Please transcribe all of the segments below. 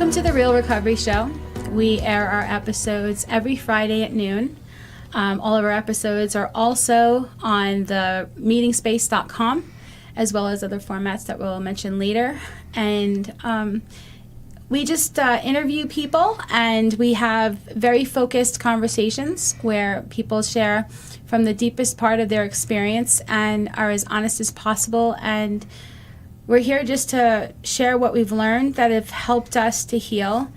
Welcome to the Real Recovery Show. We air our episodes every Friday at noon. All of our episodes are also on the meetingspace.com, as well as other formats that we'll mention later. And we just interview people, and we have very focused conversations where people share from the deepest part of their experience and are as honest as possible. And we're here just to share what we've learned that have helped us to heal,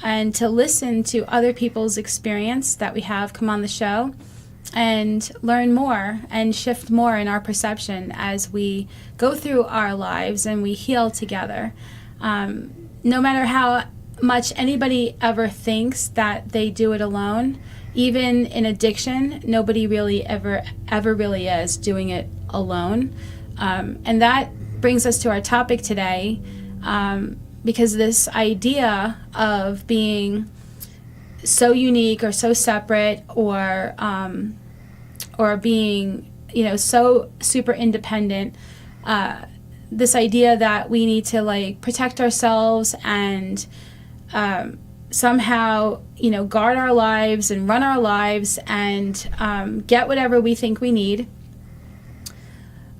and to listen to other people's experience that we have come on the show and learn more and shift more in our perception as we go through our lives and we heal together. No matter how much anybody ever thinks that they do it alone, even in addiction, nobody really ever really is doing it alone. And that brings us to our topic today, because this idea of being so unique or so separate, or being, so super independent, this idea that we need to protect ourselves and somehow guard our lives and run our lives and get whatever we think we need,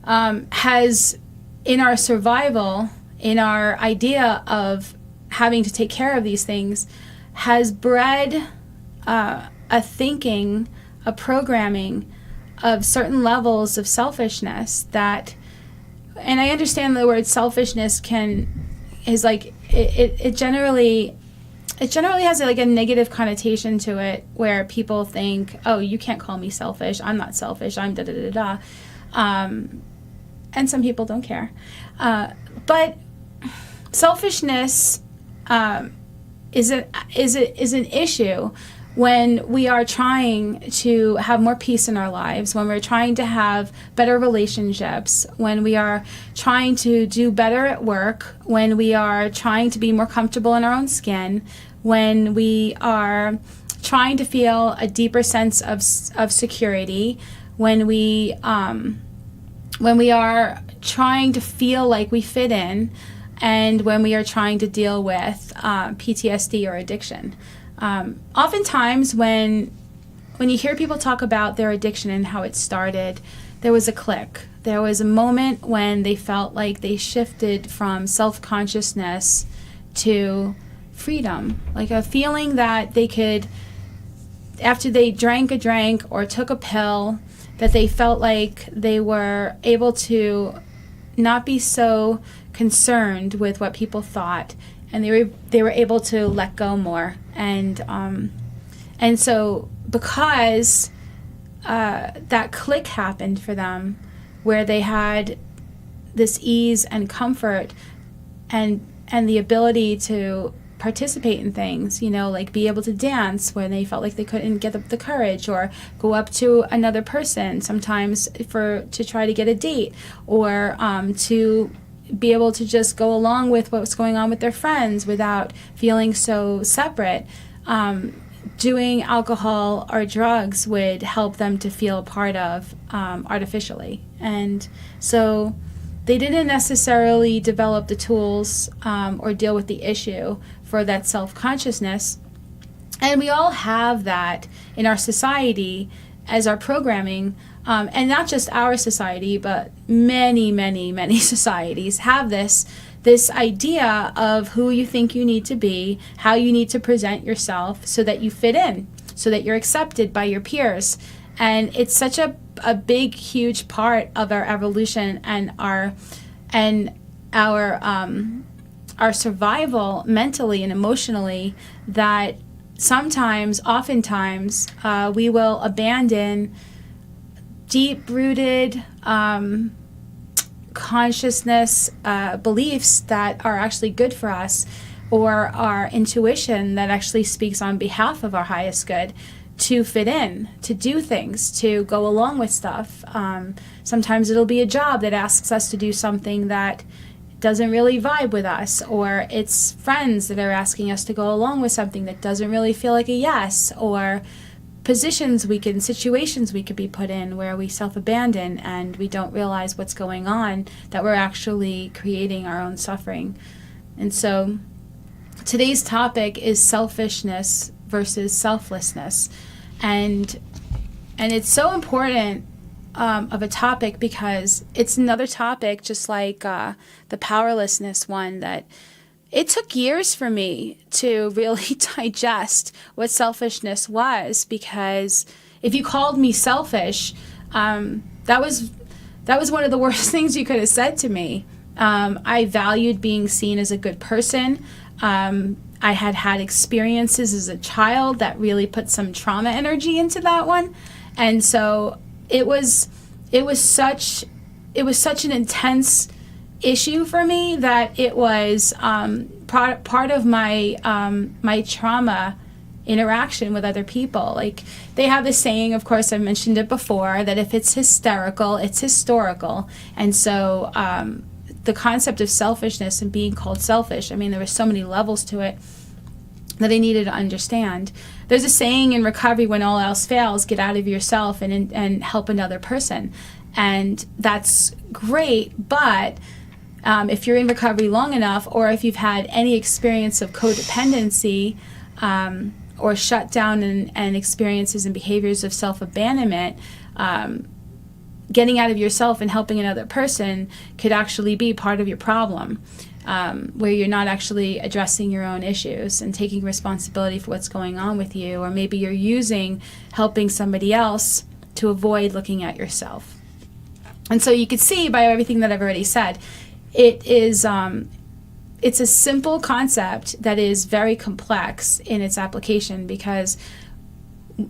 has, in our survival, in our idea of having to take care of these things, has bred a thinking, a programming of certain levels of selfishness that, and I understand the word selfishness it generally has a negative connotation to it, where people think, oh, you can't call me selfish, I'm not selfish, I'm da-da-da-da. And some people don't care. But selfishness is an issue when we are trying to have more peace in our lives, when we're trying to have better relationships, when we are trying to do better at work, when we are trying to be more comfortable in our own skin, when we are trying to feel a deeper sense of security, when we are trying to feel like we fit in, and when we are trying to deal with PTSD or addiction. Oftentimes when you hear people talk about their addiction and how it started, there was a click. There was a moment when they felt like they shifted from self-consciousness to freedom, like a feeling that they could, after they drank a drink or took a pill, that they felt like they were able to not be so concerned with what people thought, and they were able to let go more. And so because that click happened for them, where they had this ease and comfort and the ability to participate in things, like be able to dance when they felt like they couldn't get the courage, or go up to another person sometimes to try to get a date, or to be able to just go along with what's going on with their friends without feeling so separate. Doing alcohol or drugs would help them to feel part of artificially. And so they didn't necessarily develop the tools or deal with the issue for that self-consciousness. And we all have that in our society as our programming. And not just our society, but many, many, many societies have this idea of who you think you need to be, how you need to present yourself so that you fit in, so that you're accepted by your peers. And it's such a big, huge part of our evolution and our survival mentally and emotionally, that oftentimes, we will abandon deep-rooted consciousness beliefs that are actually good for us, or our intuition that actually speaks on behalf of our highest good, to fit in, to do things, to go along with stuff. Sometimes it'll be a job that asks us to do something that doesn't really vibe with us, or it's friends that are asking us to go along with something that doesn't really feel like a yes, or situations we could be put in where we self-abandon and we don't realize what's going on, that we're actually creating our own suffering. And so Today's topic is selfishness versus selflessness. And it's so important of a topic because it's another topic, just like the powerlessness one, that it took years for me to really digest what selfishness was, because if you called me selfish, that was one of the worst things you could have said to me. I valued being seen as a good person. I had experiences as a child that really put some trauma energy into that one. And so it was such an intense issue for me that it was part of my my trauma interaction with other people. Like, they have this saying, of course, I've mentioned it before, that if it's hysterical, it's historical. And so the concept of selfishness and being called selfish, I mean, there were so many levels to it that I needed to understand. There's a saying in recovery, when all else fails, get out of yourself and help another person. And that's great, but if you're in recovery long enough, or if you've had any experience of codependency or shutdown and experiences and behaviors of self-abandonment, getting out of yourself and helping another person could actually be part of your problem, where you're not actually addressing your own issues and taking responsibility for what's going on with you, or maybe you're using helping somebody else to avoid looking at yourself. And so you could see by everything that I've already said, it's a simple concept that is very complex in its application, because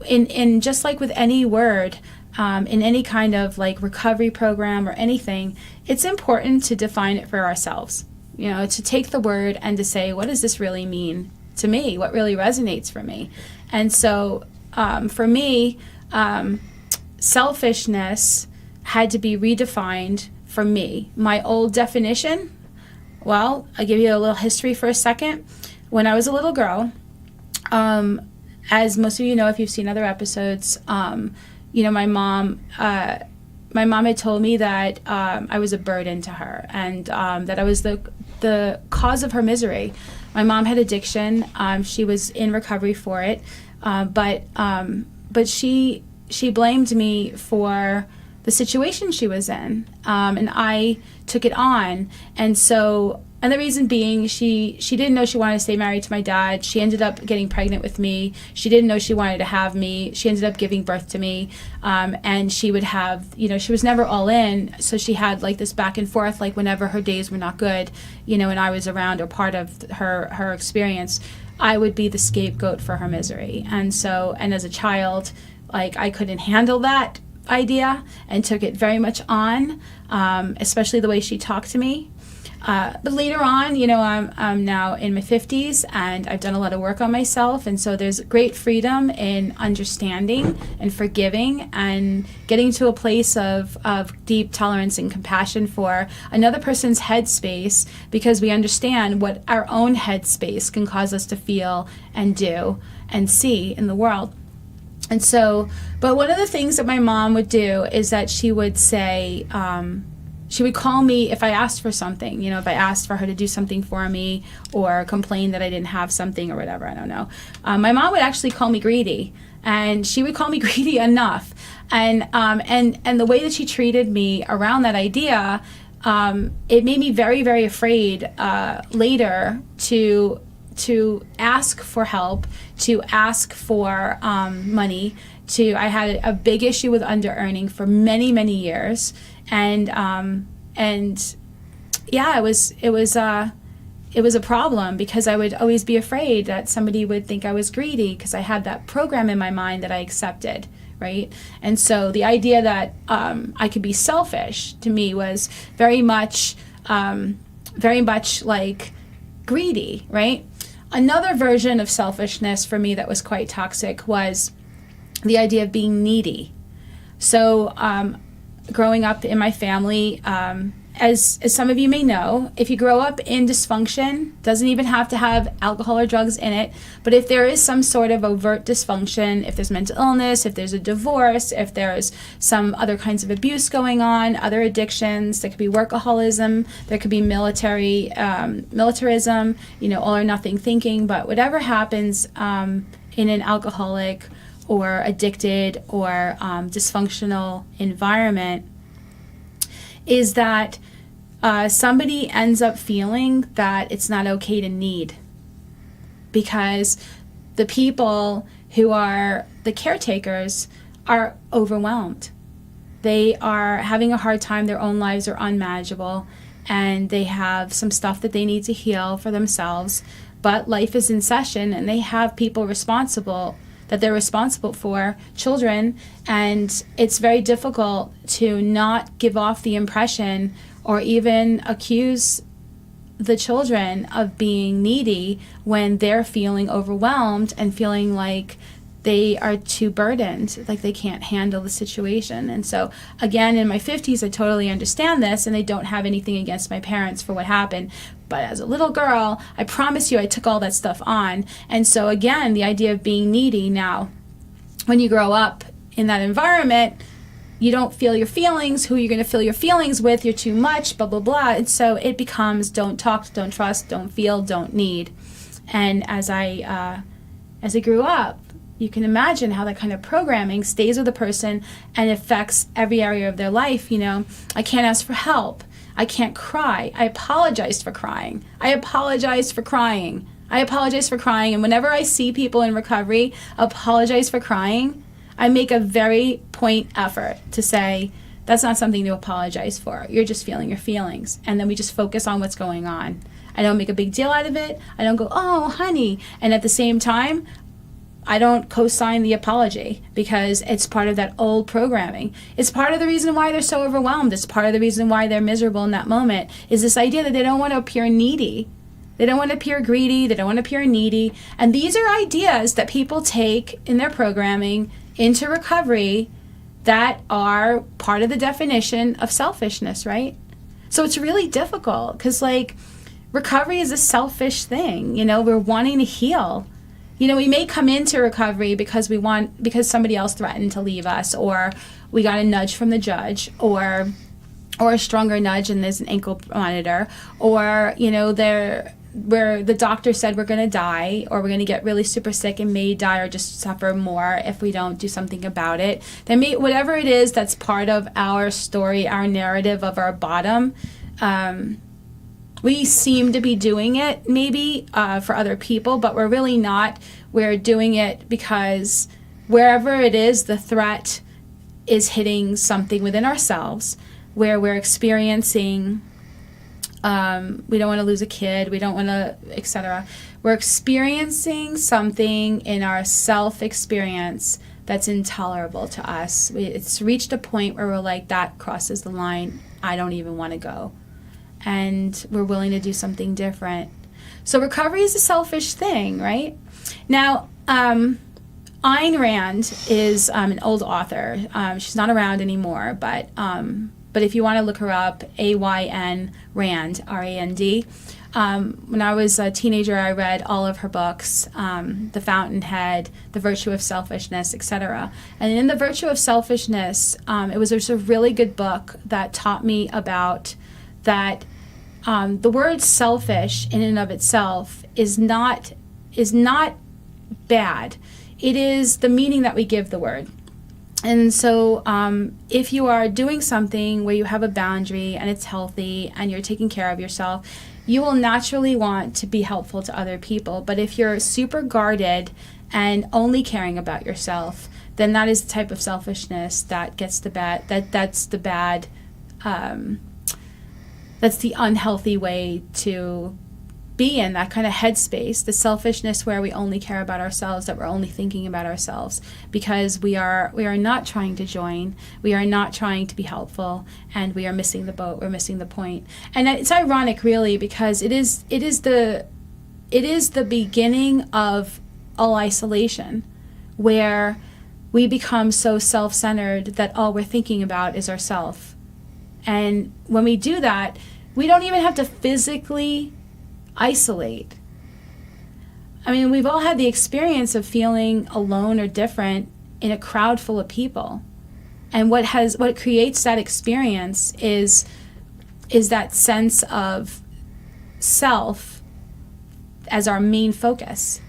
in just like with any word, in any kind of like recovery program or anything, it's important to define it for ourselves. You know, to take the word and to say, what does this really mean to me? What really resonates for me? And so for me, selfishness had to be redefined for me. My old definition, well, I'll give you a little history for a second. When I was a little girl, as most of you know if you've seen other episodes, you know, my mom had told me that I was a burden to her, and that I was the cause of her misery. My mom had addiction. She was in recovery for it, but she blamed me for the situation she was in, and I took it on. And so, and the reason being, she didn't know she wanted to stay married to my dad. She ended up getting pregnant with me. She didn't know she wanted to have me. She ended up giving birth to me, and she would have, you know, she was never all in, so she had like this back and forth, like whenever her days were not good, you know, and I was around or part of her experience, I would be the scapegoat for her misery. And so, and as a child, like, I couldn't handle that idea and took it very much on, especially the way she talked to me. But later on, you know, I'm now in my 50s, and I've done a lot of work on myself, and so there's great freedom in understanding and forgiving and getting to a place of deep tolerance and compassion for another person's headspace, because we understand what our own headspace can cause us to feel and do and see in the world. And so, but one of the things that my mom would do is that she would say, she would call me if I asked for something, you know, if I asked for her to do something for me or complain that I didn't have something or whatever, I don't know. My mom would actually call me greedy, and she would call me greedy enough. And the way that she treated me around that idea, it made me very, very afraid later to ask for help, to ask for money. I had a big issue with under-earning for many, many years. And yeah, it was a problem, because I would always be afraid that somebody would think I was greedy, because I had that program in my mind that I accepted, right? And so the idea that I could be selfish to me was very much like greedy, right? Another version of selfishness for me that was quite toxic was the idea of being needy. So growing up in my family, and as some of you may know, if you grow up in dysfunction, doesn't even have to have alcohol or drugs in it, but if there is some sort of overt dysfunction, if there's mental illness, if there's a divorce, if there's some other kinds of abuse going on, other addictions, there could be workaholism, there could be militarism, all or nothing thinking, but whatever happens in an alcoholic or addicted or dysfunctional environment, is that somebody ends up feeling that it's not okay to need, because the people who are the caretakers are overwhelmed. They are having a hard time. Their own lives are unmanageable, and they have some stuff that they need to heal for themselves. But life is in session, and they have people that they're responsible for, children, and it's very difficult to not give off the impression or even accuse the children of being needy when they're feeling overwhelmed and feeling like they are too burdened, like they can't handle the situation. And so, again, in my 50s, I totally understand this, and I don't have anything against my parents for what happened. But as a little girl, I promise you, I took all that stuff on. And so, again, the idea of being needy. Now, when you grow up in that environment, you don't feel your feelings. Who you're going to feel your feelings with? You're too much, blah, blah, blah. And so it becomes don't talk, don't trust, don't feel, don't need. And as I grew up, you can imagine how that kind of programming stays with a person and affects every area of their life. I can't ask for help. I can't cry. I apologized for crying. I apologize for crying. I apologize for crying. And whenever I see people in recovery apologize for crying, I make a very point effort to say, that's not something to apologize for. You're just feeling your feelings. And then we just focus on what's going on. I don't make a big deal out of it. I don't go, oh, honey. And at the same time, I don't co-sign the apology, because it's part of that old programming. It's part of the reason why they're so overwhelmed. It's part of the reason why they're miserable in that moment, is this idea that they don't want to appear needy. They don't want to appear greedy. They don't want to appear needy. And these are ideas that people take in their programming into recovery that are part of the definition of selfishness, right? So it's really difficult, because recovery is a selfish thing. We're wanting to heal. We may come into recovery because somebody else threatened to leave us, or we got a nudge from the judge, or a stronger nudge and there's an ankle monitor, or where the doctor said we're going to die, or we're going to get really super sick and may die or just suffer more if we don't do something about it. Whatever it is that's part of our story, our narrative of our bottom, we seem to be doing it maybe for other people, but we're really not. We're doing it because wherever it is, the threat is hitting something within ourselves, where we're experiencing, we don't want to lose a kid, we don't want to, etc. We're experiencing something in our self-experience that's intolerable to us. It's reached a point where we're like, that crosses the line, I don't even want to go. And we're willing to do something different. So recovery is a selfish thing, right? Now, Ayn Rand is an old author. She's not around anymore, but if you want to look her up, A-Y-N Rand, R-A-N-D. When I was a teenager, I read all of her books, The Fountainhead, The Virtue of Selfishness, etc. And in The Virtue of Selfishness, it was a really good book that taught me about that the word selfish in and of itself is not bad. It is the meaning that we give the word. And so if you are doing something where you have a boundary and it's healthy and you're taking care of yourself, you will naturally want to be helpful to other people. But if you're super guarded and only caring about yourself, then that is the type of selfishness that gets the bad, that's the unhealthy way to be in, that kind of headspace, the selfishness where we only care about ourselves, that we're only thinking about ourselves, because we are not trying to join, we are not trying to be helpful, and we are missing the boat, we're missing the point. And it's ironic, really, because it is the beginning of all isolation, where we become so self-centered that all we're thinking about is ourself. And when we do that, we don't even have to physically isolate. I mean, we've all had the experience of feeling alone or different in a crowd full of people. And what creates that experience is that sense of self as our main focus.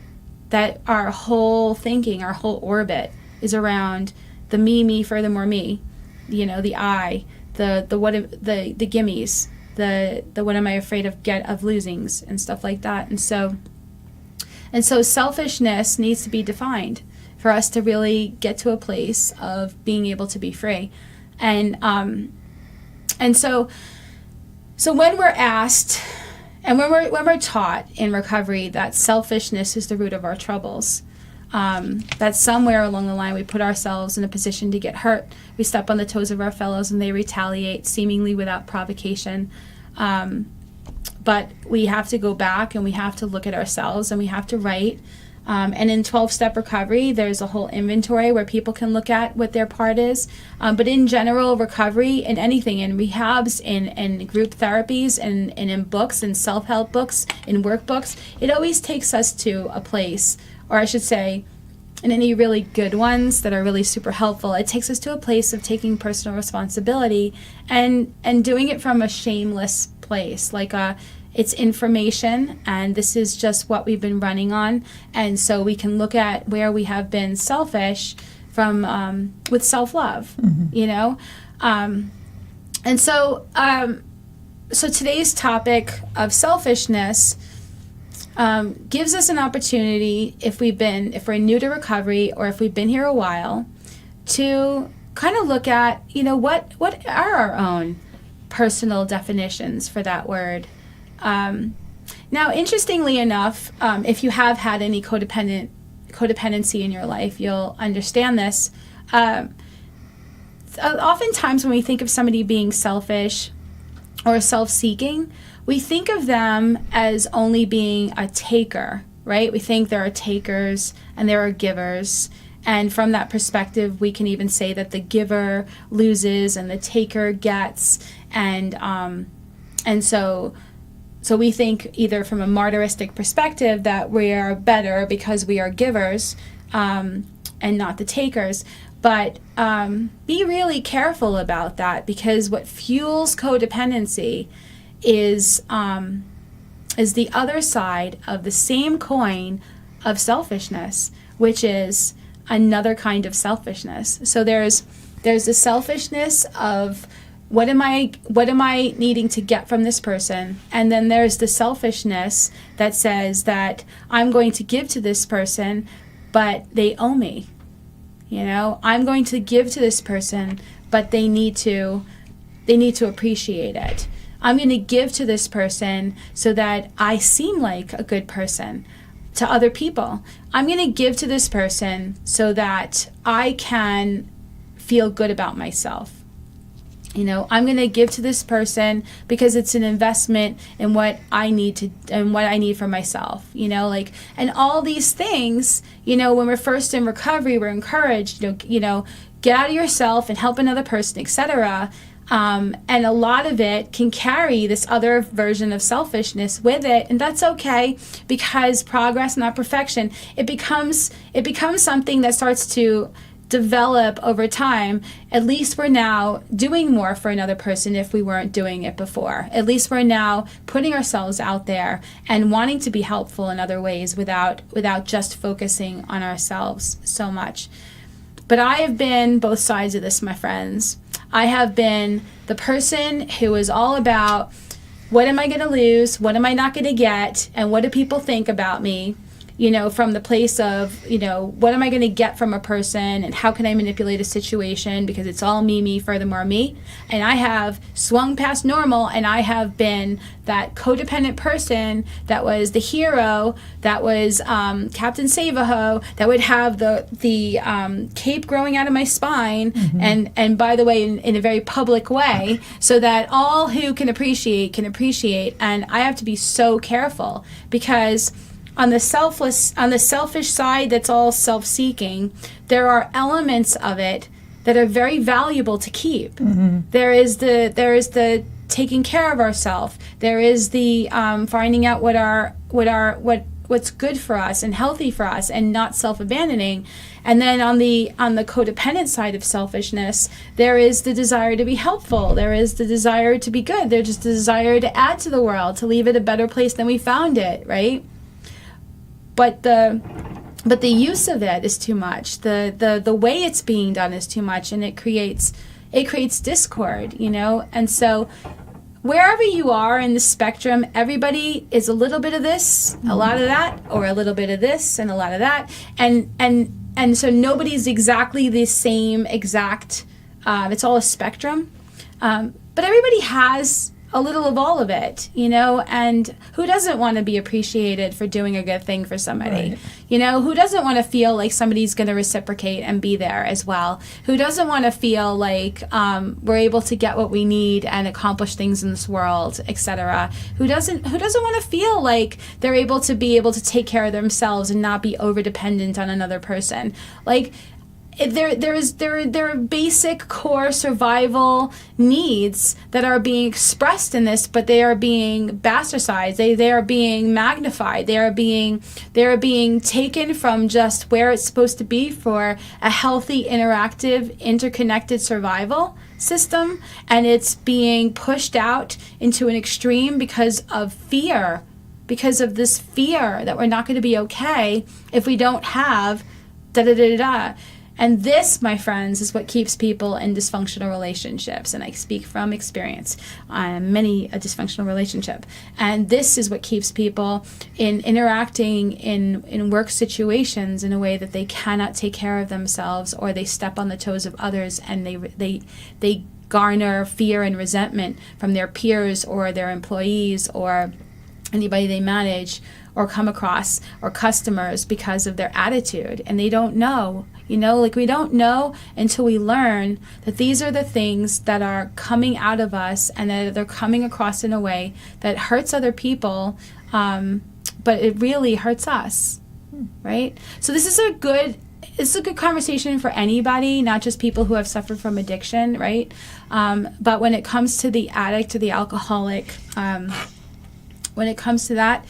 That our whole thinking, our whole orbit is around the me, furthermore me, the I, the gimmies, the what am I afraid of losings and stuff like that. And so selfishness needs to be defined for us to really get to a place of being able to be free. And so when we're asked and when we're taught in recovery that selfishness is the root of our troubles, that somewhere along the line we put ourselves in a position to get hurt, we step on the toes of our fellows and they retaliate seemingly without provocation. But we have to go back and we have to look at ourselves and we have to write. And in 12-step recovery, there's a whole inventory where people can look at what their part is. But in general recovery, in anything, in rehabs, in group therapies, and in books, in self-help books, in workbooks, it always takes us to a place, or I should say, in any really good ones that are really super helpful, it takes us to a place of taking personal responsibility and doing it from a shameless place, like it's information, and this is just what we've been running on, and so we can look at where we have been selfish from with self-love, and so today's topic of selfishness gives us an opportunity, if we're new to recovery or if we've been here a while, to kind of look at what are our own personal definitions for that word. Now, interestingly enough, if you have had any codependency in your life, you'll understand this. Oftentimes when we think of somebody being selfish or self-seeking, we think of them as only being a taker, right? We think there are takers and there are givers. And from that perspective, we can even say that the giver loses and the taker gets. And so we think either from a martyristic perspective that we are better because we are givers and not the takers. But be really careful about that, because what fuels codependency is the other side of the same coin of selfishness, which is another kind of selfishness. So there's the selfishness of what am I needing to get from this person, and then there's the selfishness that says that I'm going to give to this person, but they owe me. I'm going to give to this person, but they need to appreciate it. I'm going to give to this person so that I seem like a good person to other people. I'm going to give to this person so that I can feel good about myself. I'm going to give to this person because it's an investment in what I need for myself, and all these things, when we're first in recovery, we're encouraged, get out of yourself and help another person, etc. And a lot of it can carry this other version of selfishness with it, and that's okay, because progress, not perfection, it becomes something that starts to develop over time. At least we're now doing more for another person if we weren't doing it before. At least we're now putting ourselves out there and wanting to be helpful in other ways without just focusing on ourselves so much. But I have been both sides of this, my friends. I have been the person who is all about, what am I going to lose? What am I not going to get? And what do people think about me? From the place of, what am I going to get from a person, and how can I manipulate a situation, because it's all me, furthermore me. And I have swung past normal, and I have been that codependent person that was the hero, that was Captain Save-A-Ho, that would have the cape growing out of my spine, and by the way, in a very public way, so that all who can appreciate. And I have to be so careful, because on the selfish side, that's all self-seeking, there are elements of it that are very valuable to keep. There is the taking care of ourselves. There is the finding out what's good for us and healthy for us, and not self-abandoning. And then on the codependent side of selfishness, there is the desire to be helpful. There is the desire to be good. There's just the desire to add to the world, to leave it a better place than we found it, right? But the use of it is too much. The way it's being done is too much, and it creates discord, And so wherever you are in the spectrum, everybody is a little bit of this, a lot of that, or a little bit of this and a lot of that, and so nobody's exactly the same exact. It's all a spectrum, but everybody has a little of all of it, and who doesn't want to be appreciated for doing a good thing for somebody? Right. Who doesn't want to feel like somebody's going to reciprocate and be there as well? Who doesn't want to feel like we're able to get what we need and accomplish things in this world, etc.? Who doesn't want to feel like they're able to take care of themselves and not be over dependent on another person? Like, there are basic core survival needs that are being expressed in this, but they are being bastardized. They are being magnified. They are being taken from just where it's supposed to be for a healthy, interactive, interconnected survival system, and it's being pushed out into an extreme because of fear, because of this fear that we're not going to be okay if we don't have da-da-da-da-da. And this, my friends, is what keeps people in dysfunctional relationships. And I speak from experience on many a dysfunctional relationship. And this is what keeps people in interacting in work situations in a way that they cannot take care of themselves, or they step on the toes of others, and they garner fear and resentment from their peers or their employees or anybody they manage or come across, or customers, because of their attitude. And they don't know, we don't know until we learn that these are the things that are coming out of us, and that they're coming across in a way that hurts other people, but it really hurts us, right? So this is a good conversation for anybody, not just people who have suffered from addiction, right? But when it comes to the addict or the alcoholic, when it comes to that,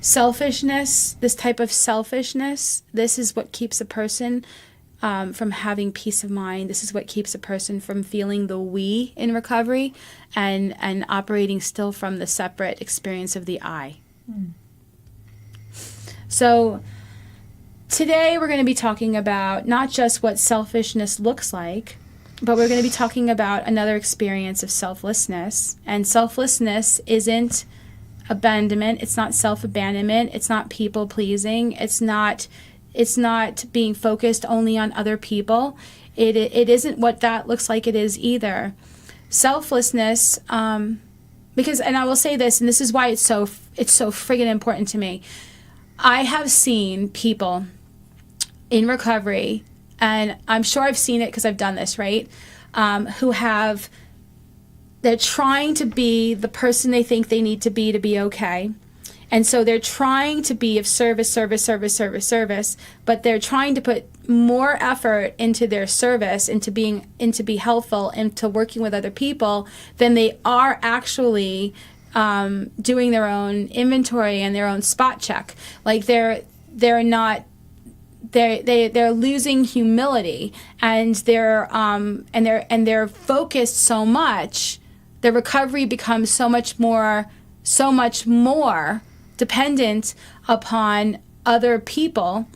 selfishness, this type of selfishness, this is what keeps a person from having peace of mind. This is what keeps a person from feeling the we in recovery, and operating still from the separate experience of the I. So today we're going to be talking about not just what selfishness looks like, but we're going to be talking about another experience of selflessness. And selflessness isn't abandonment. It's not self-abandonment. It's not people-pleasing. It's not being focused only on other people. It isn't what that looks like it is either. Selflessness, because, and I will say this, and this is why it's so friggin' important to me. I have seen people in recovery, and I'm sure I've seen it because I've done this, right? They're trying to be the person they think they need to be okay. And so they're trying to be of service, but they're trying to put more effort into their service, into be helpful, into working with other people, than they are actually doing their own inventory and their own spot check. Like they're losing humility, and they're focused so much. Their recovery becomes so much more dependent upon other people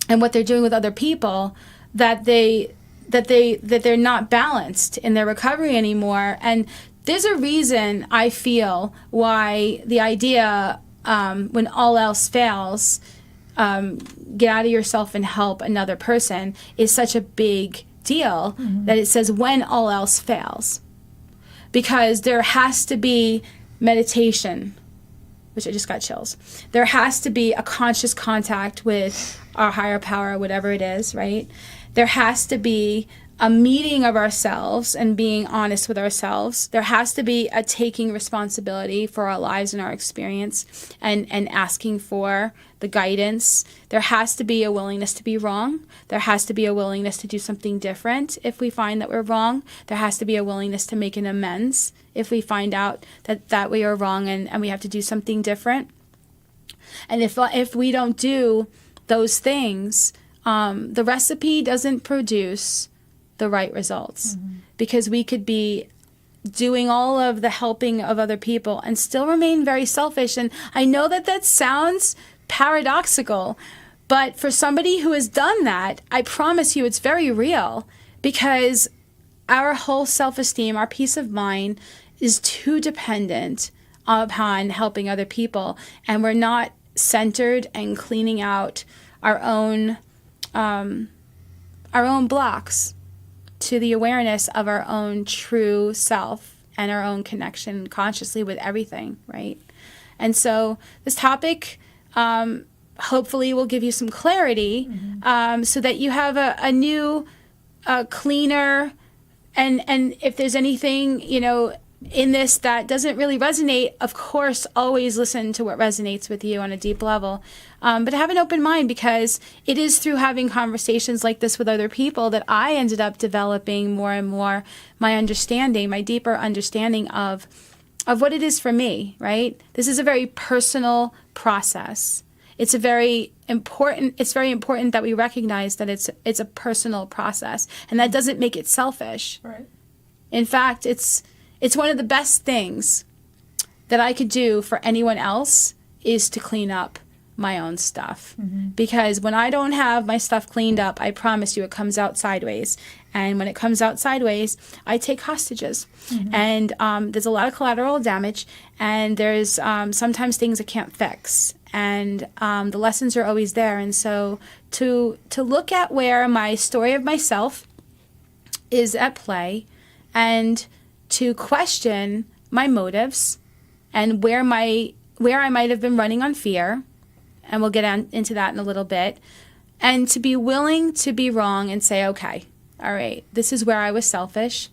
and what they're doing with other people, that they're not balanced in their recovery anymore. And there's a reason, I feel, why the idea, when all else fails, get out of yourself and help another person, is such a big deal. That it says when all else fails. Because there has to be meditation, which I just got chills. There has to be a conscious contact with our higher power, whatever it is, right? There has to be a meeting of ourselves and being honest with ourselves. There has to be a taking responsibility for our lives and our experience and asking for the guidance. There has to be a willingness to be wrong. There has to be a willingness to do something different if we find that we're wrong. There has to be a willingness to make an amends if we find out that we are wrong and we have to do something different. And if we don't do those things, the recipe doesn't produce the right results, because we could be doing all of the helping of other people and still remain very selfish. And I know that sounds paradoxical, but for somebody who has done that, I promise you it's very real, because our whole self-esteem, our peace of mind is too dependent upon helping other people, and we're not centered and cleaning out our own blocks to the awareness of our own true self and our own connection consciously with everything, right? And so this topic hopefully will give you some clarity, so that you have a new, cleaner, and if there's anything, in this that doesn't really resonate, of course, always listen to what resonates with you on a deep level. But have an open mind, because it is through having conversations like this with other people that I ended up developing more and more my deeper understanding of what it is for me, right? This is a very personal process. It's very important that we recognize that it's a personal process, and that doesn't make it selfish. Right. In fact, it's one of the best things that I could do for anyone else is to clean up my own stuff. Because when I don't have my stuff cleaned up, I promise you it comes out sideways. And when it comes out sideways, I take hostages. And there's a lot of collateral damage, and there's sometimes things I can't fix. And the lessons are always there. And so to look at where my story of myself is at play, and to question my motives and where I might have been running on fear, and we'll get into that in a little bit, and to be willing to be wrong and say, okay, all right, this is where I was selfish.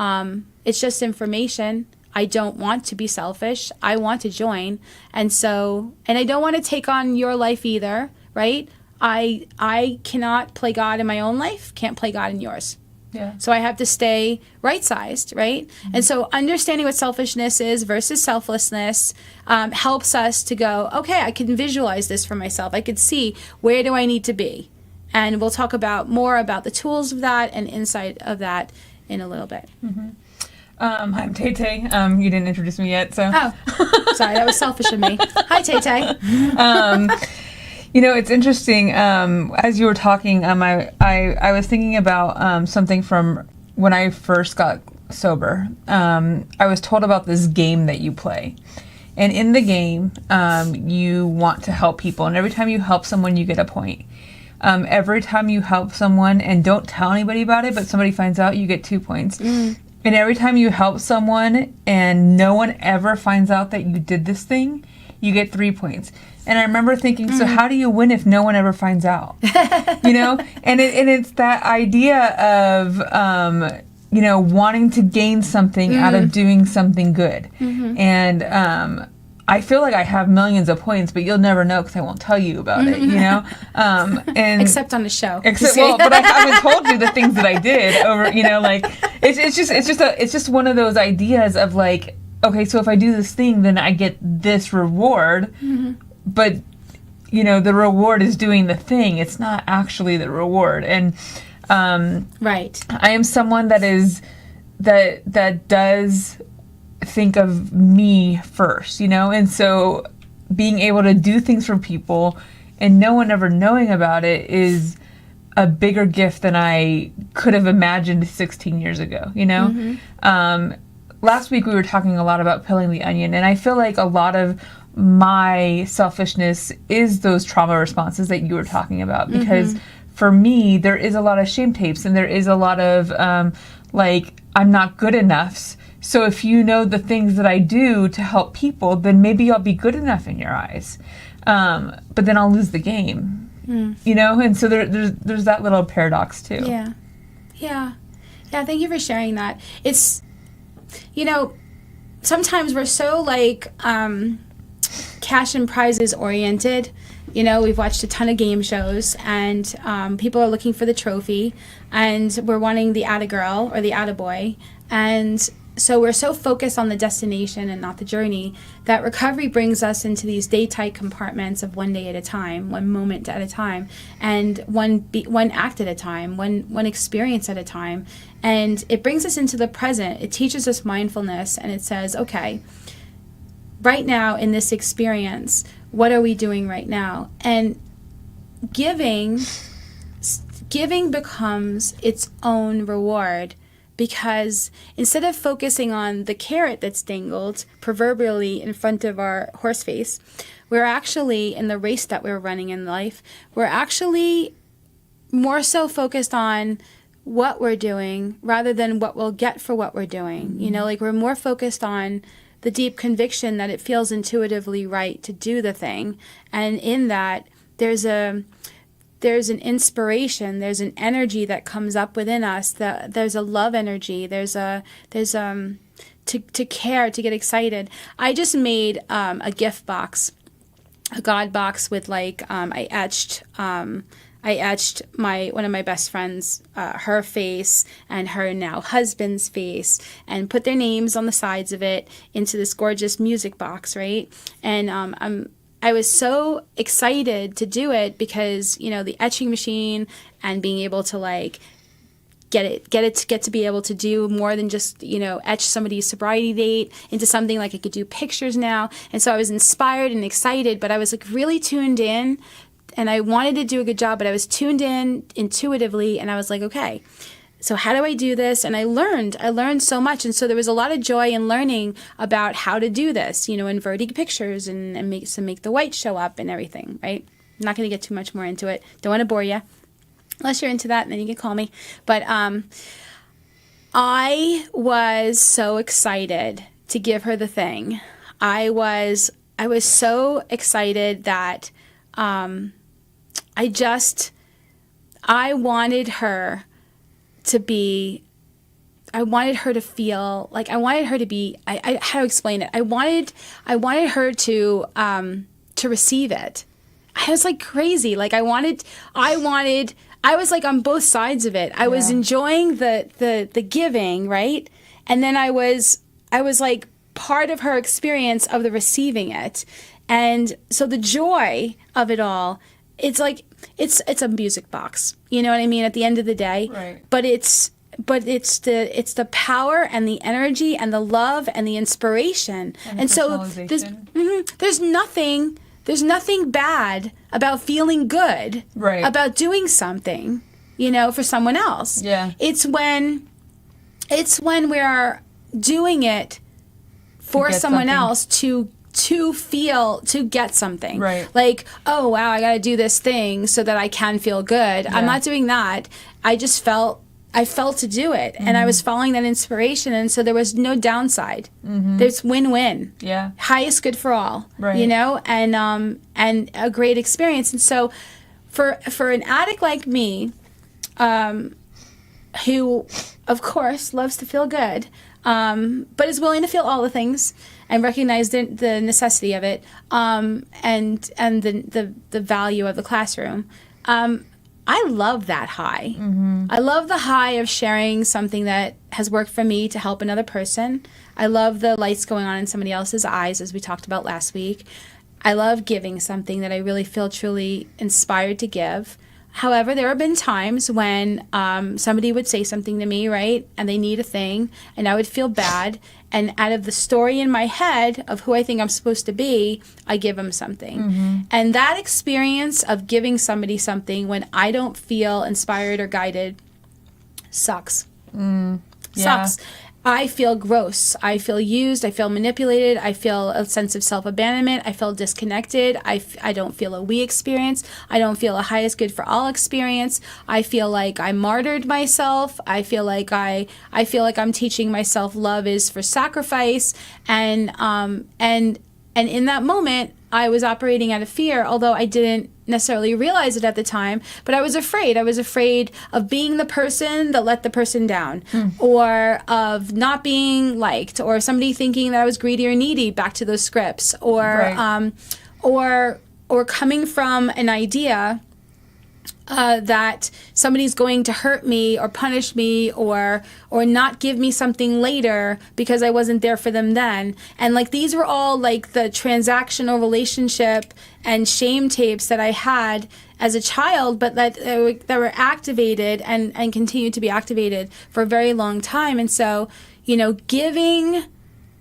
It's just information. I don't want to be selfish. I want to join. And I don't want to take on your life either, right? I cannot play God in my own life, can't play God in yours. Yeah. So I have to stay right-sized, right? And so understanding what selfishness is versus selflessness helps us to go, okay, I can visualize this for myself. I could see, where do I need to be? And we'll talk more about the tools of that and insight of that in a little bit. Hi, I'm Tay Tay. You didn't introduce me yet, so. Oh, sorry, that was selfish of me. Hi, Tay Tay. It's interesting. As you were talking, I was thinking about something from when I first got sober. I was told about this game that you play. And in the game, you want to help people. And every time you help someone, you get a point. Every time you help someone and don't tell anybody about it, but somebody finds out, you get 2 points. And every time you help someone and no one ever finds out that you did this thing, you get 3 points. And I remember thinking, so how do you win if no one ever finds out? And it's that idea of, wanting to gain something out of doing something good. And I feel like I have millions of points, but you'll never know because I won't tell you about it, And except on the show. But I haven't told you the things that I did over, it's just one of those ideas of like, okay, so if I do this thing, then I get this reward. But, the reward is doing the thing. It's not actually the reward. And right. I am someone that does think of me first, and so being able to do things for people and no one ever knowing about it is a bigger gift than I could have imagined 16 years ago, Last week we were talking a lot about peeling the onion, and I feel like a lot of my selfishness is those trauma responses that you were talking about, because for me, there is a lot of shame tapes, and there is a lot of I'm not good enough. So if you know the things that I do to help people, then maybe I'll be good enough in your eyes. But then I'll lose the game, And so there's that little paradox too. Yeah. Yeah, thank you for sharing that. It's, sometimes we're so cash and prizes oriented. We've watched a ton of game shows, and people are looking for the trophy, and we're wanting the atta-girl or the atta-boy. And so we're so focused on the destination and not the journey that recovery brings us into these day-tight compartments of one day at a time, one moment at a time, and one act at a time, one experience at a time. And it brings us into the present. It teaches us mindfulness, and it says, okay, right now in this experience, what are we doing right now? And giving becomes its own reward. Because instead of focusing on the carrot that's dangled proverbially in front of our horse face, we're actually, in the race that we're running in life, we're actually more so focused on what we're doing rather than what we'll get for what we're doing. We're more focused on the deep conviction that it feels intuitively right to do the thing. And in that, there's an inspiration, there's an energy that comes up within us, there's a love energy, there's to care, to get excited. I just made a gift box, a God box with I etched one of my best friends, her face and her now husband's face, and put their names on the sides of it into this gorgeous music box, right? And I was so excited to do it because, the etching machine and being able to get to be able to do more than just, etch somebody's sobriety date into something I could do pictures now. And so I was inspired and excited, but I was really tuned in, and I wanted to do a good job, but I was tuned in intuitively, and I was like, okay, so how do I do this? And I learned so much. And so there was a lot of joy in learning about how to do this, inverting pictures and make the white show up and everything, right? I'm not going to get too much more into it. Don't want to bore you. Unless you're into that, and then you can call me. But I was so excited to give her the thing. I was so excited that I wanted her to be, I wanted her to feel like, I wanted her to be, how to explain it? I wanted her to receive it. I was crazy. I was on both sides of it. I was enjoying the giving, right? And then I was part of her experience of the receiving it. And so the joy of it all, it's a music box, you know what I mean, at the end of the day. Right. But it's the power and the energy and the love and the inspiration. And so there's nothing bad about feeling good, right, about doing something, for someone else. Yeah. It's when we're doing it for someone else to get something. Right. Oh wow, I gotta do this thing so that I can feel good. Yeah. I'm not doing that. I felt to do it, and I was following that inspiration, and so there was no downside. There's win-win. Yeah. Highest good for all. Right. And a great experience. And so for an addict like me, who of course loves to feel good, but is willing to feel all the things and recognize the necessity of it, and the value of the classroom. I love that high. I love the high of sharing something that has worked for me to help another person. I love the lights going on in somebody else's eyes, as we talked about last week. I love giving something that I really feel truly inspired to give. However, there have been times when somebody would say something to me, right, and they need a thing, and I would feel bad, and out of the story in my head of who I think I'm supposed to be, I give them something. And that experience of giving somebody something when I don't feel inspired or guided sucks. Sucks. I feel gross. I feel used. I feel manipulated. I feel a sense of self-abandonment. I feel disconnected. I don't feel a we experience. I don't feel a highest good for all experience. I feel like I martyred myself. I feel like I'm teaching myself love is for sacrifice. And in that moment, I was operating out of fear, although I didn't necessarily realize it at the time, but I was afraid. I was afraid of being the person that let the person down, or of not being liked, or somebody thinking that I was greedy or needy, back to those scripts, or or coming from an idea that somebody's going to hurt me or punish me or not give me something later because I wasn't there for them then. And like these were all like the transactional relationship and shame tapes that I had as a child, but that were activated and continue to be activated for a very long time. And so, you know, giving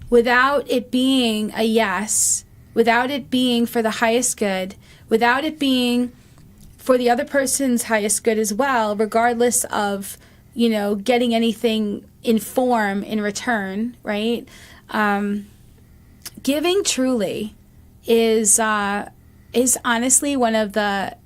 without it being a yes, without it being for the highest good, without it being for the other person's highest good as well, regardless of, you know, getting anything in form in return, right? Giving truly is honestly one of the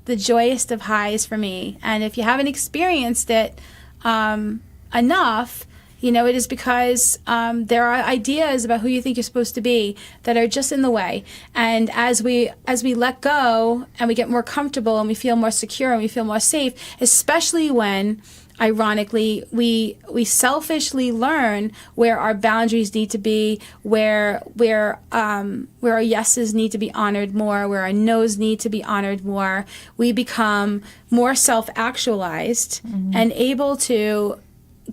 joyous of highs for me. And if you haven't experienced it enough, you know, it is because there are ideas about who you think you're supposed to be that are just in the way. And as we let go and we get more comfortable and we feel more secure and we feel more safe, especially when, ironically, we selfishly learn where our boundaries need to be, where our yeses need to be honored more, where our nos need to be honored more, we become more self-actualized and able to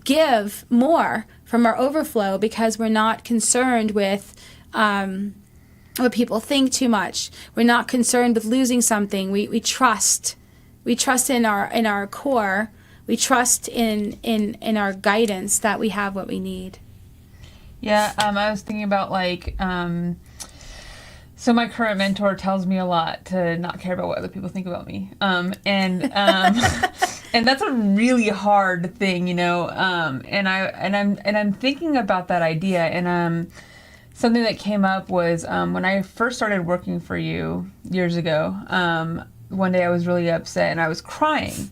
give more from our overflow because we're not concerned with what people think too much. We're not concerned with losing something. We trust. We trust in our core. We trust in our guidance that we have what we need. Yeah, I was thinking about like so my current mentor tells me a lot to not care about what other people think about me. And that's a really hard thing, you know. And I'm thinking about that idea, and something that came up was when I first started working for you years ago. One day I was really upset and I was crying,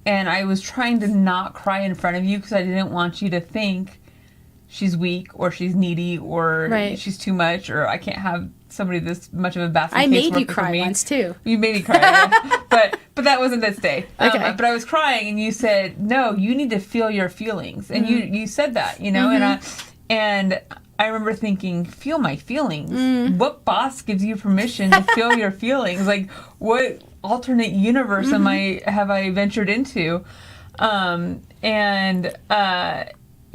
and I was trying to not cry in front of you because I didn't want you to think she's weak or she's needy or she's too much or I can't have somebody this much of a basket case. I made you cry once too. You made me cry, yeah. but that wasn't this day. Okay. But I was crying, and you said, "No, you need to feel your feelings," and you said that, you know, and I remember thinking, "Feel my feelings? What boss gives you permission to feel your feelings? Like, what alternate universe have I ventured into?"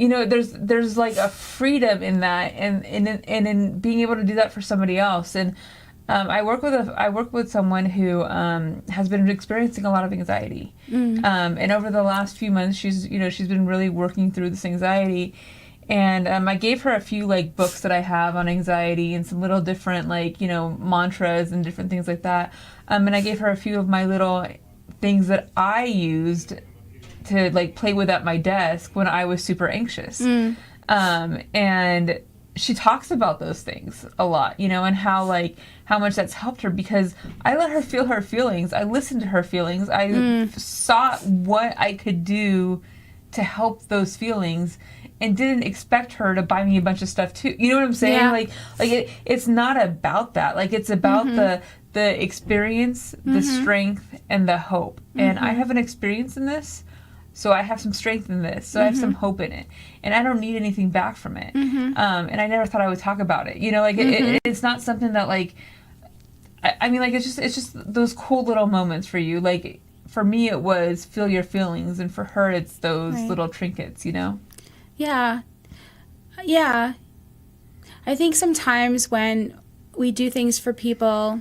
You know, there's like a freedom in that, and in being able to do that for somebody else. And I work with someone who has been experiencing a lot of anxiety, and over the last few months, she's been really working through this anxiety. And I gave her a few like books that I have on anxiety and some little different like, you know, mantras and different things like that. And I gave her a few of my little things that I used to like play with at my desk when I was super anxious. And she talks about those things a lot, you know, and how much that's helped her because I let her feel her feelings. I listened to her feelings. I saw what I could do to help those feelings and didn't expect her to buy me a bunch of stuff too. You know what I'm saying? Yeah. Like it's not about that. Like it's about the experience, the strength, and the hope. And I have an experience in this. So I have some strength in this. So I have some hope in it. And I don't need anything back from it. And I never thought I would talk about it. You know, like it's not something that like, I mean, like it's just those cool little moments for you. Like for me, it was feel your feelings. And for her, it's those little trinkets, you know? Yeah. Yeah. I think sometimes when we do things for people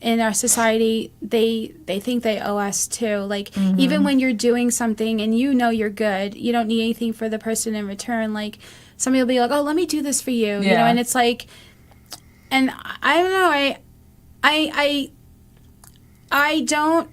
in our society, they think they owe us too. Like even when you're doing something and you know you're good, you don't need anything for the person in return. Like somebody will be like, "Oh, let me do this for you," you know. And it's like, and I don't know, I don't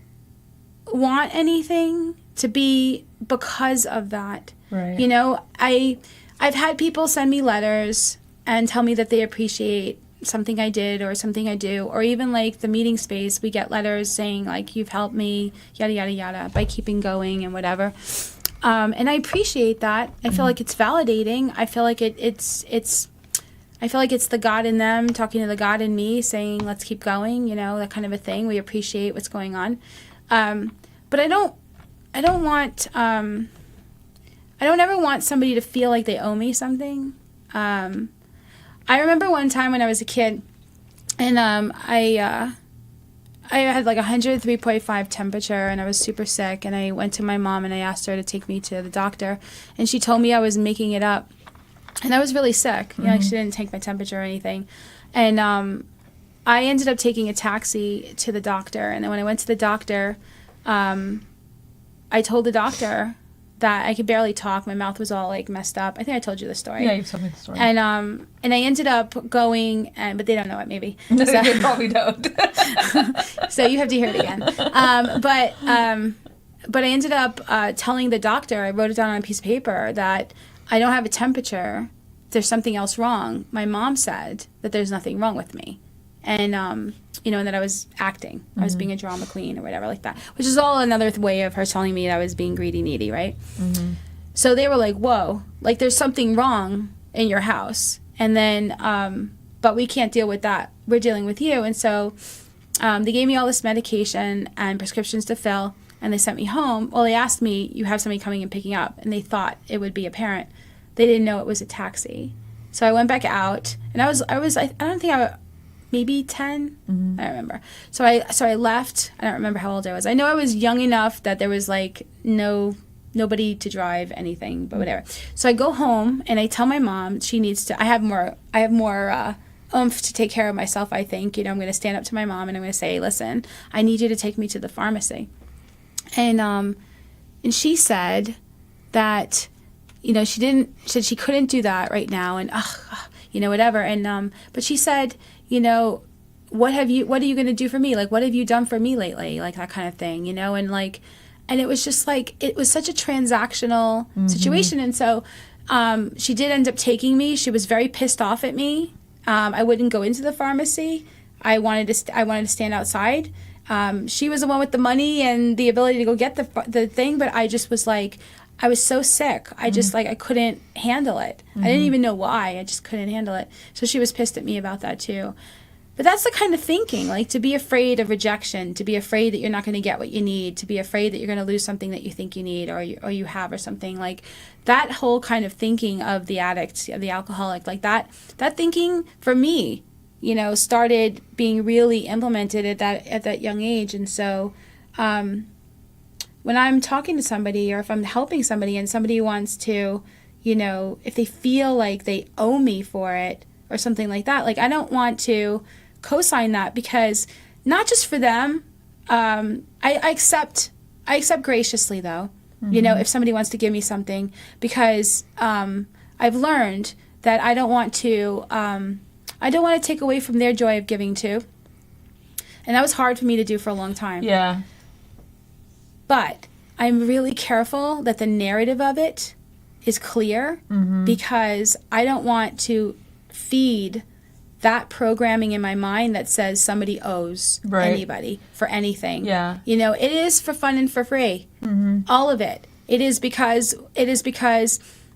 want anything to be because of that. Right. You know, I've had people send me letters and tell me that they appreciate something I did or something I do, or even like the meeting space, we get letters saying like, "You've helped me, yada, yada, yada," by keeping going and whatever. And I appreciate that. I feel like it's validating. I feel like it's I feel like it's the God in them talking to the God in me saying, let's keep going, you know, that kind of a thing. We appreciate what's going on. But I don't ever want somebody to feel like they owe me something. I remember one time when I was a kid, and I had like 103.5 temperature, and I was super sick, and I went to my mom and I asked her to take me to the doctor, and she told me I was making it up. And I was really sick. You know, like she didn't take my temperature or anything. And I ended up taking a taxi to the doctor. And then when I went to the doctor, I told the doctor that I could barely talk. My mouth was all like messed up. I think I told you the story. Yeah, you've told me the story. And I ended up going, but they don't know it maybe. No, they probably don't. So you have to hear it again. But I ended up telling the doctor, I wrote it down on a piece of paper, that I don't have a temperature. There's something else wrong. My mom said that there's nothing wrong with me. And, you know, and that I was acting. I was being a drama queen or whatever like that. Which is all another way of her telling me that I was being greedy, needy, right? So they were like, whoa, like there's something wrong in your house. And then, but we can't deal with that. We're dealing with you. And so they gave me all this medication and prescriptions to fill. And they sent me home. Well, they asked me, you have somebody coming and picking up. And they thought it would be a parent. They didn't know it was a taxi. So I went back out. And I don't think maybe 10. I don't remember. So I left. I don't remember how old I was. I know I was young enough that there was like nobody to drive anything, but whatever. So I go home and I tell my mom she needs to, I have more oomph to take care of myself, I think. You know, I'm going to stand up to my mom and I'm going to say, listen, I need you to take me to the pharmacy. And she said that, you know, said she couldn't do that right now, and you know, whatever. And but she said, you know, what are you going to do for me? Like, what have you done for me lately? Like that kind of thing, you know. And like, and it was just like, it was such a transactional situation. And so she did end up taking me. She was very pissed off at me. I wouldn't go into the pharmacy. I wanted to stand outside. She was the one with the money and the ability to go get the thing, but I just was like, I was so sick. I just like, I couldn't handle it. I didn't even know why. I just couldn't handle it. So she was pissed at me about that too. But that's the kind of thinking, like to be afraid of rejection, to be afraid that you're not going to get what you need, to be afraid that you're going to lose something that you think you need or you have or something. Like that whole kind of thinking of the addict, of the alcoholic, like that thinking for me, you know, started being really implemented at that young age. And so when I'm talking to somebody or if I'm helping somebody and somebody wants to, you know, if they feel like they owe me for it or something like that, like I don't want to co-sign that, because not just for them, I accept graciously though, you know, if somebody wants to give me something, because I've learned that I don't want to take away from their joy of giving too. And that was hard for me to do for a long time. Yeah. But I'm really careful that the narrative of it is clear, because I don't want to feed that programming in my mind that says somebody owes anybody for anything. Yeah. You know, it is for fun and for free. All of it. It is because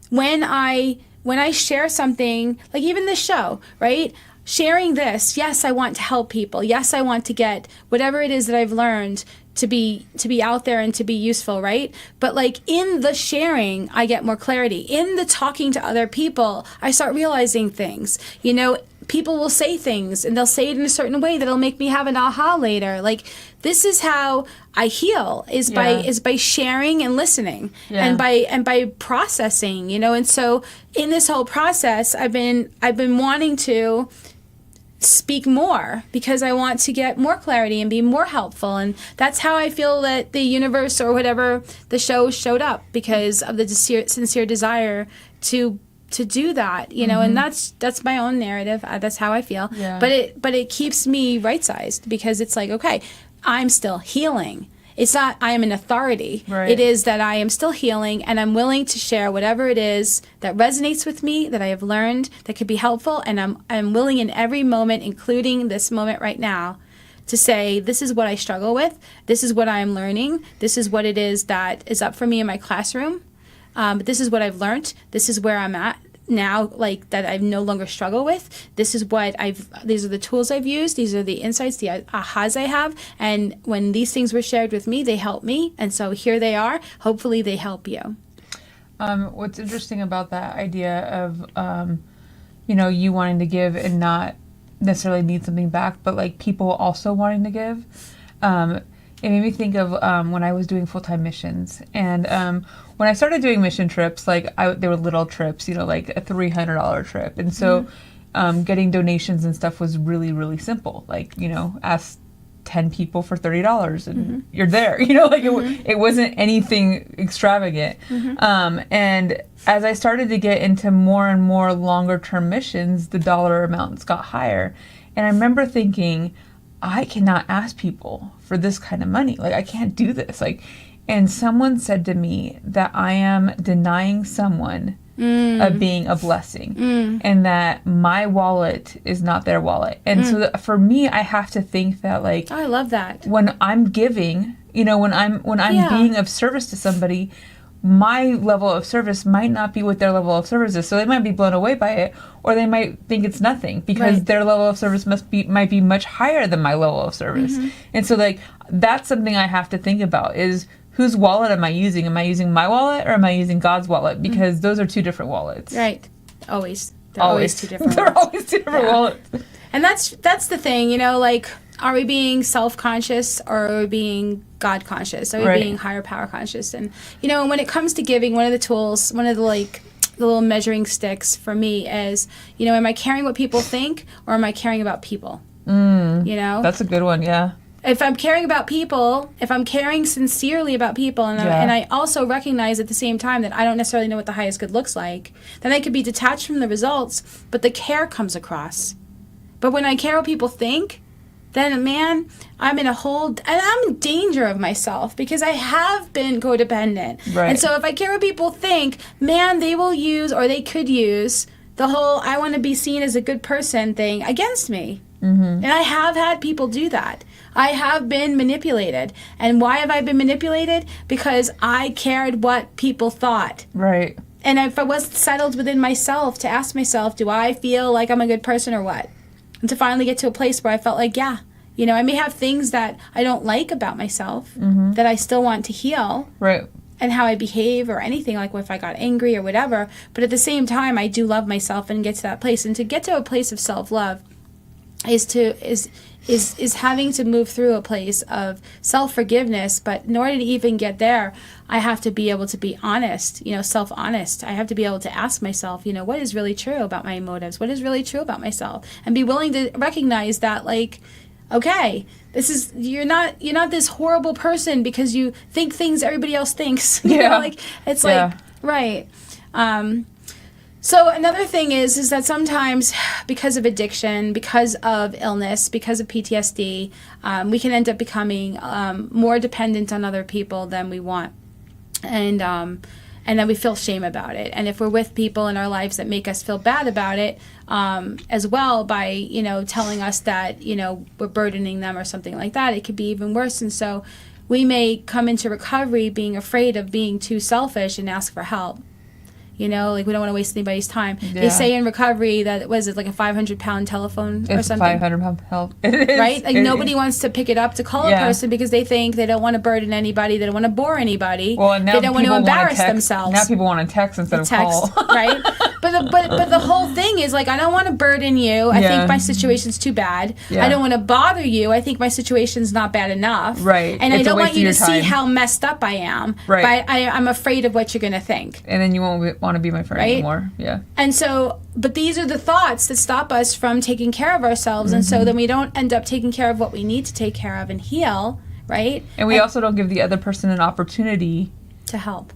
when I share something, like even this show, right? Sharing this, yes, I want to help people. Yes, I want to get whatever it is that I've learned to be out there and to be useful, right? But like in the sharing, I get more clarity. In the talking to other people, I start realizing things. You know, people will say things and they'll say it in a certain way that'll make me have an aha later. Like this is how I heal is by sharing and listening and by processing, you know. And so in this whole process, I've been wanting to speak more because I want to get more clarity and be more helpful. And that's how I feel that the universe or whatever the show showed up, because of the sincere desire to do that, you know. And that's my own narrative. That's how I feel. Yeah. But it keeps me right-sized, because it's like, okay, I'm still healing. It's not I am an authority. Right. It is that I am still healing, and I'm willing to share whatever it is that resonates with me, that I have learned, that could be helpful. And I'm willing in every moment, including this moment right now, to say, this is what I struggle with. This is what I'm learning. This is what it is that is up for me in my classroom. But this is what I've learned. This is where I'm at. now, like, that I no longer struggle with. These are the tools I've used. These are the insights, the ahas I have. And when these things were shared with me, they helped me. And so here they are. Hopefully they help you. What's interesting about that idea of, you wanting to give and not necessarily need something back, but like people also wanting to give, it made me think of when I was doing full-time missions. And when I started doing mission trips, like they were little trips, like a $300 trip. And so getting donations and stuff was really, really simple. Like, ask 10 people for $30 and you're there. It wasn't anything extravagant. And as I started to get into more and more longer term missions, the dollar amounts got higher. And I remember thinking, I cannot ask people for this kind of money. Like, I can't do this. And someone said to me that I am denying someone of being a blessing, and that my wallet is not their wallet. And so for me, I have to think that, like, I love that. When I'm giving, when I'm being of service to somebody, my level of service might not be what their level of service is. So they might be blown away by it, or they might think it's nothing because their level of service might be much higher than my level of service. And so, like, that's something I have to think about is, whose wallet am I using? Am I using my wallet or am I using God's wallet? Because those are two different wallets. Right. Always. They're always two different wallets. They're always two different wallets. And that's the thing, like, are we being self-conscious or are we being God-conscious? Are we being higher power conscious? And, when it comes to giving, one of the tools, one of the, like, the little measuring sticks for me is, am I caring what people think or am I caring about people? That's a good one, yeah. If I'm caring about people, if I'm caring sincerely about people, and I also recognize at the same time that I don't necessarily know what the highest good looks like, then I could be detached from the results, but the care comes across. But when I care what people think, then, man, I'm in and I'm in danger of myself because I have been codependent. Right. And so if I care what people think, man, they will use, or they could use, the whole I want to be seen as a good person thing against me. And I have had people do that. I have been manipulated. And why have I been manipulated? Because I cared what people thought. Right. And if I wasn't settled within myself to ask myself, do I feel like I'm a good person or what? And to finally get to a place where I felt like, I may have things that I don't like about myself that I still want to heal. Right. And how I behave or anything, like if I got angry or whatever. But at the same time, I do love myself and get to that place. And to get to a place of self-love is having to move through a place of self-forgiveness. But in order to even get there, I have to be able to be honest, self-honest. I have to be able to ask myself, what is really true about my motives? What is really true about myself? And be willing to recognize that, like, okay, you're not this horrible person because you think things everybody else thinks. Right. So another thing is that sometimes because of addiction, because of illness, because of PTSD, we can end up becoming more dependent on other people than we want. And then we feel shame about it. And if we're with people in our lives that make us feel bad about it, as well, by, telling us that, we're burdening them or something like that, it could be even worse. And so we may come into recovery being afraid of being too selfish and ask for help. We don't want to waste anybody's time. Yeah. They say in recovery that, was it like a 500-pound telephone or something? It's 500-pound help. It is. Right? Like, nobody wants to pick it up to call a person because they think they don't want to burden anybody. They don't want to bore anybody. Well, and now they don't want to embarrass themselves. Now people want to text instead of call. Right? But the whole thing is, like, I don't want to burden you. I think my situation's too bad. Yeah. I don't want to bother you. I think my situation's not bad enough. Right. And I don't want you to see how messed up I am. Right. But I'm afraid of what you're going to think. And then you won't want to be my friend anymore. Yeah. And so, but these are the thoughts that stop us from taking care of ourselves. And so then we don't end up taking care of what we need to take care of and heal, right? And we also don't give the other person an opportunity to help.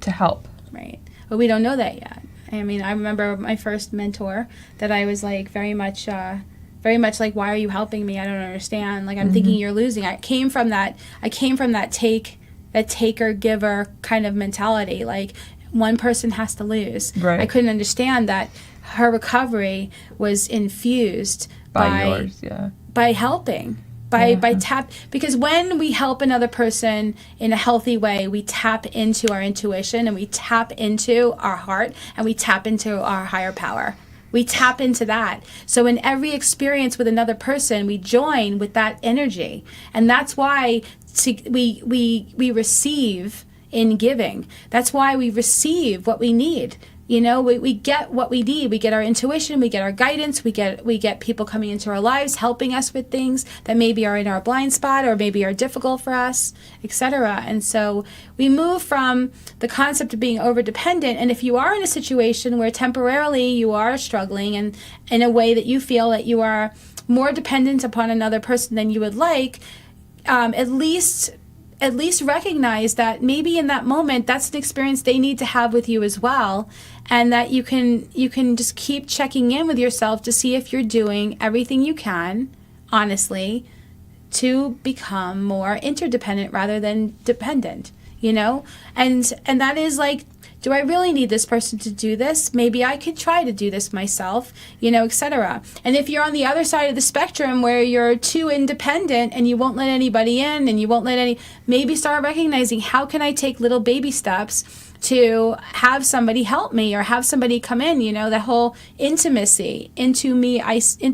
Right. But we don't know that yet. I mean, I remember my first mentor that I was like very much like, why are you helping me? I don't understand. Like, I'm thinking you're losing. I came from that taker giver kind of mentality. Like, one person has to lose. Right. I couldn't understand that her recovery was infused by yours, by helping. Because when we help another person in a healthy way, we tap into our intuition and we tap into our heart and we tap into our higher power. We tap into that. So in every experience with another person, we join with that energy. And that's why we receive in giving. That's why we receive what we need. You know, we get what we need. We get our intuition, we get our guidance, we get people coming into our lives, helping us with things that maybe are in our blind spot or maybe are difficult for us, etc. And so we move from the concept of being overdependent. And if you are in a situation where temporarily you are struggling and in a way that you feel that you are more dependent upon another person than you would like, at least recognize that maybe in that moment that's an experience they need to have with you as well, and that you can just keep checking in with yourself to see if you're doing everything you can, honestly, to become more interdependent rather than dependent, you know? And that is like, do I really need this person to do this? Maybe I could try to do this myself, you know, etc. And if you're on the other side of the spectrum where you're too independent and you won't let anybody in and you won't maybe start recognizing, how can I take little baby steps to have somebody help me or have somebody come in, you know, the whole intimacy, into me I see,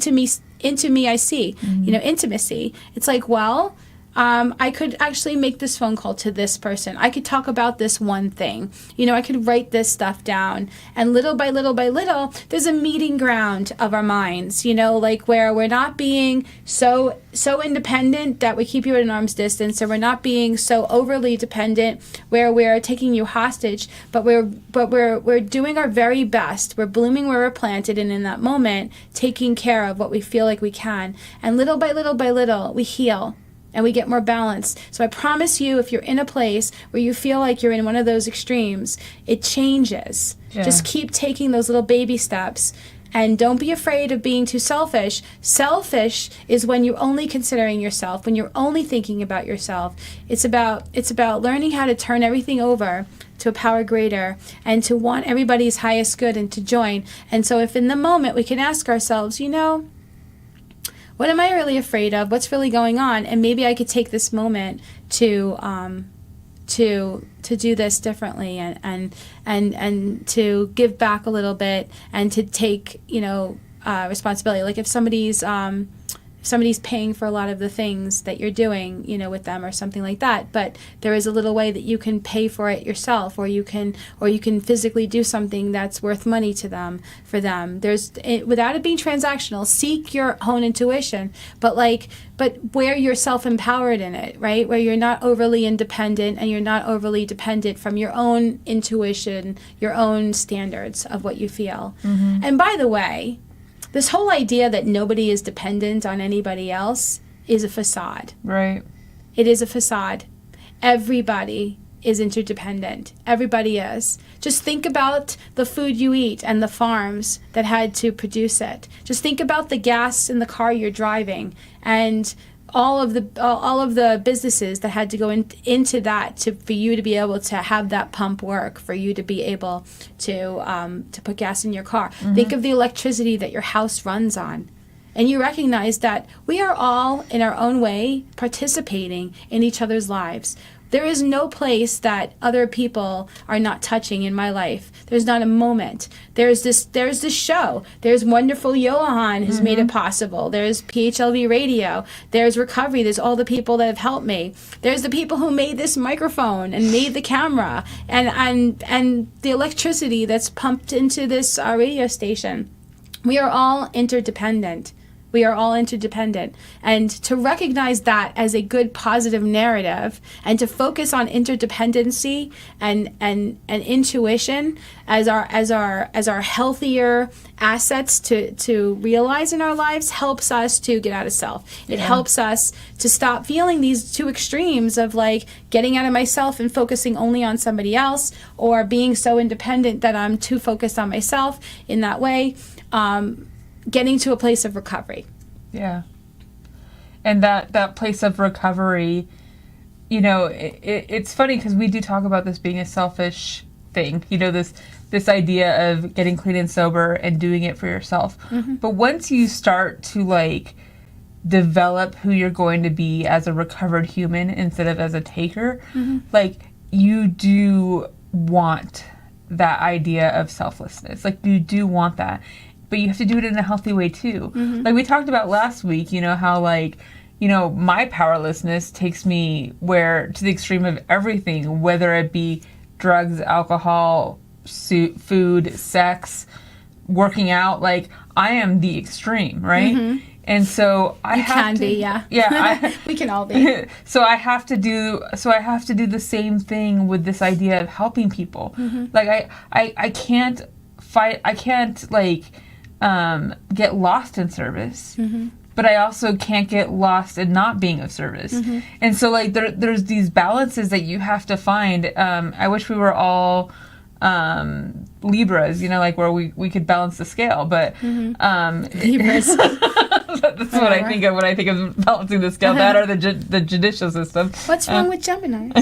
Mm-hmm. you know, intimacy. It's like, well, I could actually make this phone call to this person. I could talk about this one thing. You know, I could write this stuff down. And little by little by little, there's a meeting ground of our minds, you know, like where we're not being so independent that we keep you at an arm's distance, or we're not being so overly dependent where we're taking you hostage, but we're doing our very best. We're blooming where we're planted, and in that moment, taking care of what we feel like we can. And little by little by little, we heal. And we get more balanced. So I promise you, if you're in a place where you feel like you're in one of those extremes, it changes. Yeah. Just keep taking those little baby steps. And don't be afraid of being too selfish. Selfish is when you're only considering yourself, when you're only thinking about yourself. It's about learning how to turn everything over to a power greater and to want everybody's highest good and to join. And so if in the moment we can ask ourselves, you know, what am I really afraid of? What's really going on? And maybe I could take this moment to do this differently and to give back a little bit and to take, you know, responsibility. Like if somebody's paying for a lot of the things that you're doing, you know, with them or something like that, but there is a little way that you can pay for it yourself, or you can physically do something that's worth money to them, for them. Without it being transactional, seek your own intuition, but where you're self-empowered in it, right? Where you're not overly independent and you're not overly dependent from your own intuition, your own standards of what you feel. Mm-hmm. And by the way, this whole idea that nobody is dependent on anybody else is a facade. Right. It is a facade. Everybody is interdependent. Everybody is. Just think about the food you eat and the farms that had to produce it. Just think about the gas in the car you're driving and all of the businesses that had to go into that for you to be able to have that pump work, for you to be able to put gas in your car. Mm-hmm. Think of the electricity that your house runs on. And you recognize that we are all, in our own way, participating in each other's lives. There is no place that other people are not touching in my life. There's not a moment. There's this show. There's wonderful Johan who's made it possible. There's PHLV Radio. There's recovery. There's all the people that have helped me. There's the people who made this microphone and made the camera and the electricity that's pumped into this radio station. We are all interdependent. We are all interdependent. And to recognize that as a good positive narrative and to focus on interdependency and intuition as our healthier assets to realize in our lives helps us to get out of self. It helps us to stop feeling these two extremes of like getting out of myself and focusing only on somebody else, or being so independent that I'm too focused on myself in that way. Getting to a place of recovery. Yeah. And that place of recovery, you know, it's funny because we do talk about this being a selfish thing, you know, this idea of getting clean and sober and doing it for yourself. Mm-hmm. But once you start to like develop who you're going to be as a recovered human instead of as a taker, like you do want that idea of selflessness. Like you do want that, but you have to do it in a healthy way too. Like we talked about last week, you know, how like, you know, my powerlessness takes me to the extreme of everything, whether it be drugs, alcohol, food, sex, working out. Like I am the extreme, right? And so I have to, yeah, we can all be. So I have to do the same thing with this idea of helping people. Like I can't fight. I can't like get lost in service. But I also can't get lost in not being of service. And so like there's these balances that you have to find. I wish we were all Libras, you know, like where we could balance the scale, but Libras. That's what I think of when I think of balancing the scale. That or the judicial system. What's wrong with Geminis?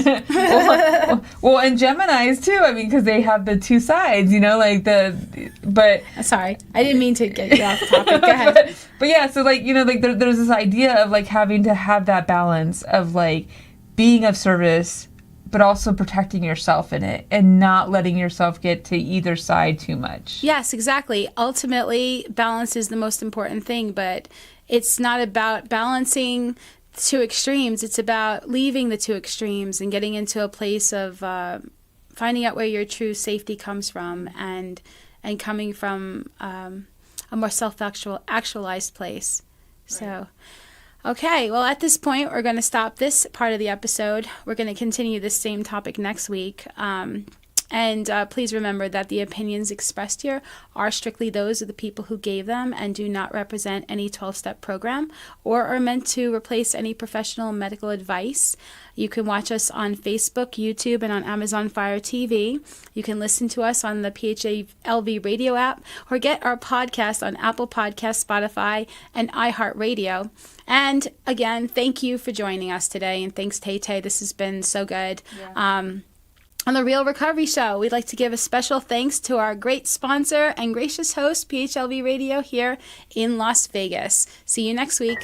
well, and Geminis too. I mean, because they have the two sides, you know, like but. Sorry, I didn't mean to get you off topic. Go ahead. but yeah, so like, you know, like there's this idea of like having to have that balance of like being of service, but also protecting yourself in it and not letting yourself get to either side too much. Yes, exactly. Ultimately, balance is the most important thing, but it's not about balancing two extremes. It's about leaving the two extremes and getting into a place of finding out where your true safety comes from and coming from a more self-actualized place. Right. So... Okay, well, at this point, we're going to stop this part of the episode. We're going to continue this same topic next week. And please remember that the opinions expressed here are strictly those of the people who gave them and do not represent any 12-step program or are meant to replace any professional medical advice. You can watch us on Facebook, YouTube, and on Amazon Fire TV. You can listen to us on the PHLV Radio app or get our podcast on Apple Podcasts, Spotify, and iHeart Radio. And again, thank you for joining us today. And thanks, Tay-Tay. This has been so good. Yeah. On the Real Recovery Show, we'd like to give a special thanks to our great sponsor and gracious host, PHLV Radio, here in Las Vegas. See you next week.